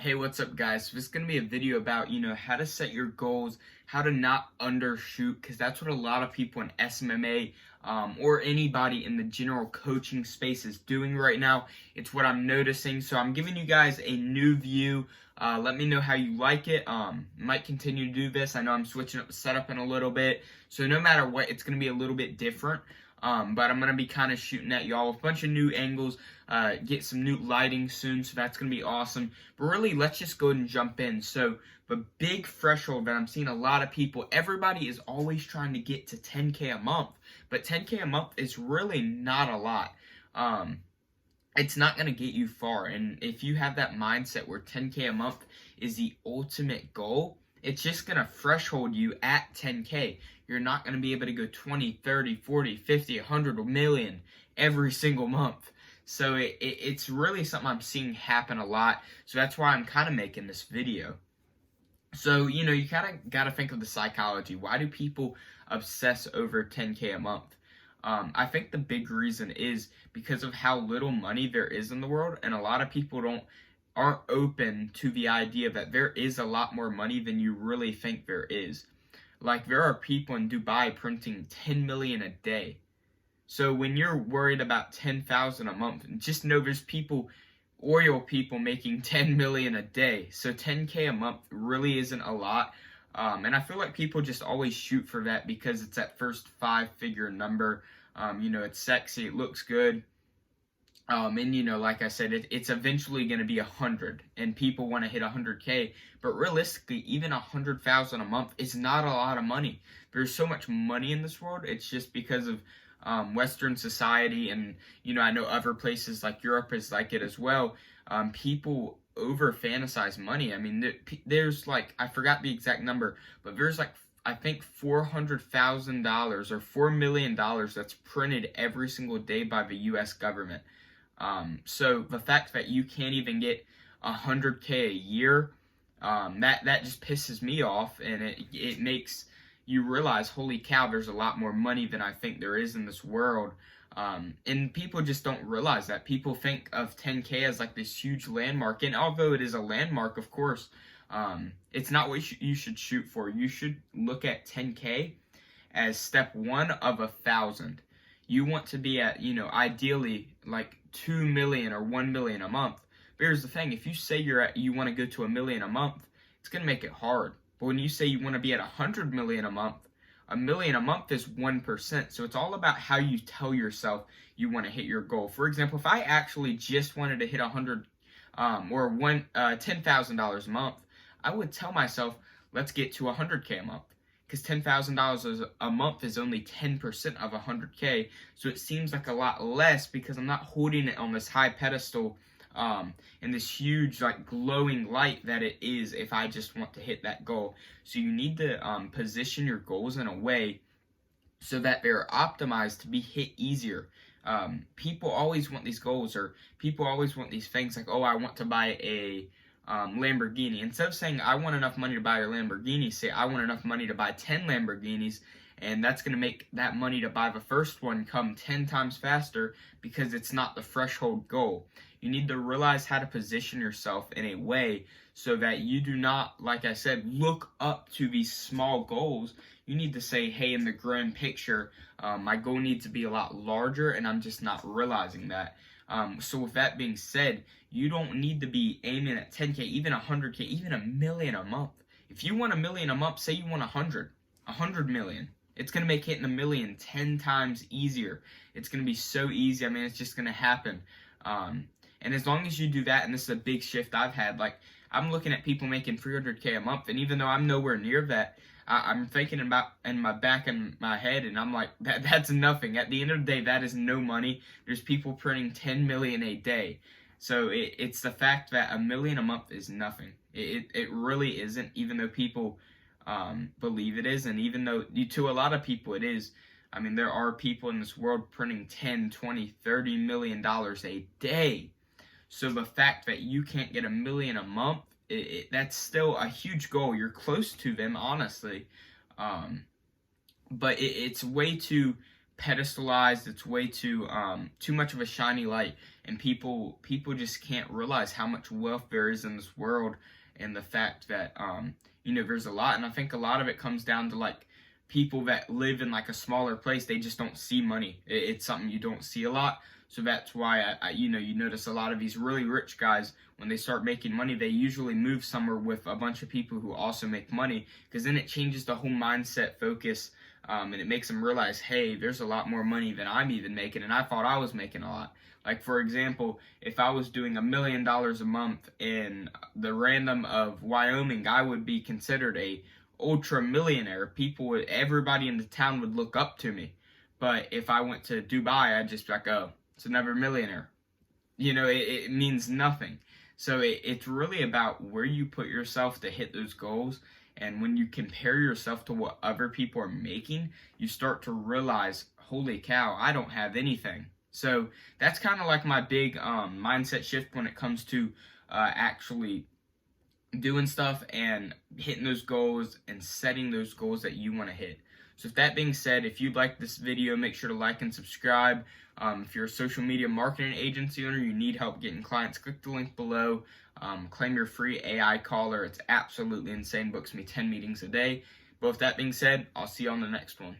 Hey, what's up, guys? So this is going to be a video about, how to set your goals, how to not undershoot, because that's what a lot of people in SMMA or anybody in the general coaching space is doing right now. It's what I'm noticing. So I'm giving you guys a new view. Let me know how you like it. Might continue to do this. I know I'm switching up the setup in a little bit. So no matter what, it's going to be a little bit different. But I'm going to be kind of shooting at y'all with a bunch of new angles, get some new lighting soon, so that's going to be awesome. But really, let's just go ahead and jump in. So the big threshold that I'm seeing a lot of people, everybody is always trying to get to 10K a month, but 10K a month is really not a lot. It's not going to get you far, and if you have that mindset where 10K a month is the ultimate goal, it's just going to threshold you at 10K. You're not going to be able to go 20, 30, 40, 50, 100, a million every single month. So it's really something I'm seeing happen a lot. So that's why I'm kind of making this video. So, you kind of got to think of the psychology. Why do people obsess over 10K a month? I think the big reason is because of how little money there is in the world, and a lot of people aren't open to the idea that there is a lot more money than you really think there is. Like, there are people in Dubai printing 10 million a day. So when you're worried about 10,000 a month, just know there's oil people making 10 million a day. So 10K a month really isn't a lot. And I feel like people just always shoot for that because it's that first 5-figure number. It's sexy, it looks good. And like I said, it's eventually going to be 100, and people want to hit 100K. But realistically, even 100,000 a month is not a lot of money. There's so much money in this world. It's just because of Western society, and I know other places like Europe is like it as well. People over fantasize money. I mean, there's like, I forgot the exact number, but there's like, I think $400,000 or $4 million that's printed every single day by the U.S. government. So the fact that you can't even get 100K a year, that just pisses me off, and it makes you realize, holy cow, there's a lot more money than I think there is in this world. And people just don't realize that. People think of 10K as like this huge landmark, and although it is a landmark, of course, it's not what you should shoot for. You should look at 10K as step one of 1,000. You want to be at, ideally like 2 million or 1 million a month. But here's the thing, if you say you want to go to 1 million a month, it's going to make it hard. But when you say you want to be at 100 million a month, 1 million a month is 1%. So it's all about how you tell yourself you want to hit your goal. For example, if I actually just wanted to hit 100 or $10,000 a month, I would tell myself, let's get to 100K a month. Because $10,000 a month is only 10% of 100K, so it seems like a lot less because I'm not holding it on this high pedestal and this huge like glowing light that it is if I just want to hit that goal. So you need to position your goals in a way so that they're optimized to be hit easier. People always want these goals, or people always want these things like, oh, I want to buy a Lamborghini. Instead of saying I want enough money to buy a Lamborghini, say I want enough money to buy 10 Lamborghinis, and that's going to make that money to buy the first one come 10 times faster because it's not the threshold goal. You need to realize how to position yourself in a way so that you do not, like I said, look up to these small goals. You need to say, hey, in the grand picture, my goal needs to be a lot larger, and I'm just not realizing that. So with that being said, you don't need to be aiming at 10K, even 100K, even 1 million a month. If you want 1 million a month, say you want 100 million. It's going to make hitting 1 million 10 times easier. It's going to be so easy. I mean, it's just going to happen. And as long as you do that, and this is a big shift I've had, like, I'm looking at people making 300K a month, and even though I'm nowhere near that, I'm thinking about in my back and my head, and I'm like, that's nothing. At the end of the day, that is no money. There's people printing 10 million a day. So it's the fact that 1 million a month is nothing. It really isn't, even though people believe it is, and even though to a lot of people it is. I mean, there are people in this world printing 10, 20, 30 million dollars a day. So the fact that you can't get 1 million a month, that's still a huge goal. You're close to them, honestly. But it's way too pedestalized. It's way too much of a shiny light, and people just can't realize how much wealth there is in this world, and the fact that there's a lot. And I think a lot of it comes down to like people that live in like a smaller place. They just don't see money. It's something you don't see a lot. So that's why you notice a lot of these really rich guys, when they start making money, they usually move somewhere with a bunch of people who also make money, because then it changes the whole mindset, focus, and it makes them realize, hey, there's a lot more money than I'm even making, and I thought I was making a lot. Like, for example, if I was doing $1 million a month in the random of Wyoming, I would be considered a ultra millionaire. Everybody in the town would look up to me. But if I went to Dubai, I'd just be like, oh, it's another millionaire. It means nothing. So it's really about where you put yourself to hit those goals. And when you compare yourself to what other people are making, you start to realize, holy cow, I don't have anything. So that's kind of like my big mindset shift when it comes to actually doing stuff and hitting those goals and setting those goals that you want to hit. So with that being said, if you like this video, make sure to like and subscribe. If you're a social media marketing agency owner, you need help getting clients, click the link below. Claim your free AI caller. It's absolutely insane. Books me 10 meetings a day. But with that being said, I'll see you on the next one.